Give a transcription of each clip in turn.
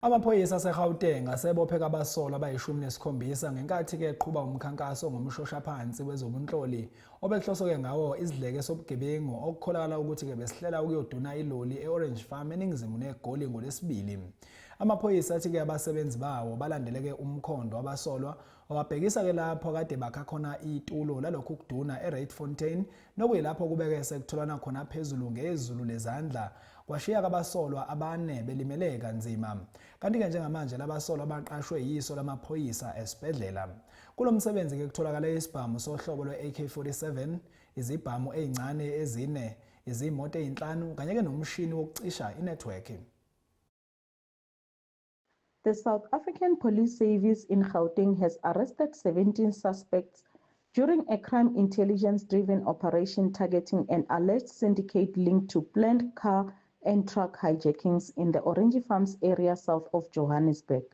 Amaphoyisa aseGauteng asebophe abasolwa abayi-17 ngenkathi-ke eqhuba umkhankaso ngomshoshaphansi wezobunhloli obekuhloswe ngawo izidleke sobugebengu okukholakala ukuthi-ke besihlela ukuyoduna iloli e-Orange Farm eningizimu neGoli ngoLwesibili. Amaphoyisa athi-ke abasebenzi bawo balandeleke umkhondo wabasolwa owabhekisa-ke lapho kade bakha khona itulo lalokhu kuduna eRatefontein nokuyilapho kubeke sekutholana khona phezulu ngezulu lezandla kwashiya abasolwa abane belimele kanzima. Kanti-ke njengamanje labasolwa baqashwe yiso lamaphoyisa esibhedlela. Kulo msebenzi-ke kutholakala isibhamu sohlobo lwe-AK-47, izibhamu ezincane ezine, izimoto ezinhlanu kanye-ke nomshini wokucisha inethiwekhi. The South African Police Service in Gauteng has arrested 17 suspects during a crime intelligence-driven operation targeting an alleged syndicate linked to planned car and truck hijackings in the Orange Farms area south of Johannesburg.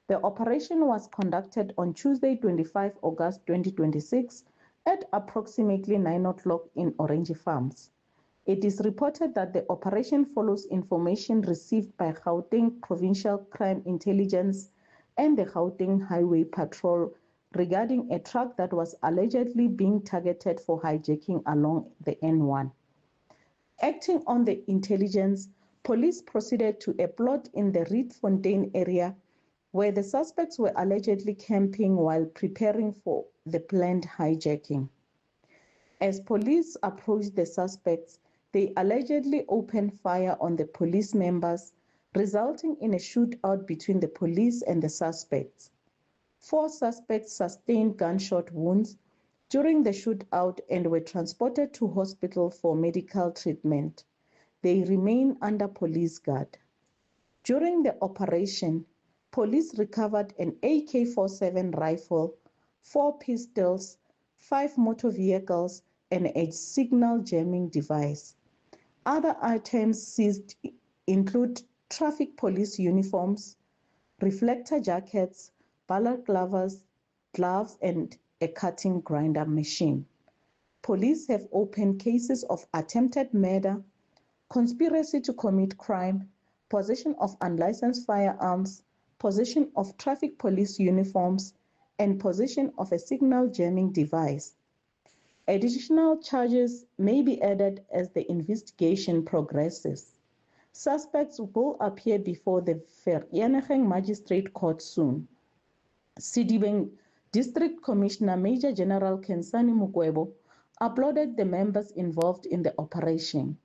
The operation was conducted on Tuesday, 25 August 2026 at approximately 9 o'clock in Orange Farms. It is reported that the operation follows information received by Gauteng Provincial Crime Intelligence and the Gauteng Highway Patrol regarding a truck that was allegedly being targeted for hijacking along the N1. Acting on the intelligence, police proceeded to a plot in the Rietfontein area where the suspects were allegedly camping while preparing for the planned hijacking. As police approached the suspects, they allegedly opened fire on the police members, resulting in a shootout between the police and the suspects. 4 suspects sustained gunshot wounds during the shootout and were transported to hospital for medical treatment. They remain under police guard. During the operation, police recovered an AK-47 rifle, 4 pistols, 5 motor vehicles, and a signal jamming device. Other items seized include traffic police uniforms, reflector jackets, balaclavas, gloves, and a cutting grinder machine. Police have opened cases of attempted murder, conspiracy to commit crime, possession of unlicensed firearms, possession of traffic police uniforms, and possession of a signal jamming device. Additional charges may be added as the investigation progresses. Suspects will appear before the Vereeniging Magistrate Court soon. Sedibeng District Commissioner Major General Kensani Mukwebo applauded the members involved in the operation.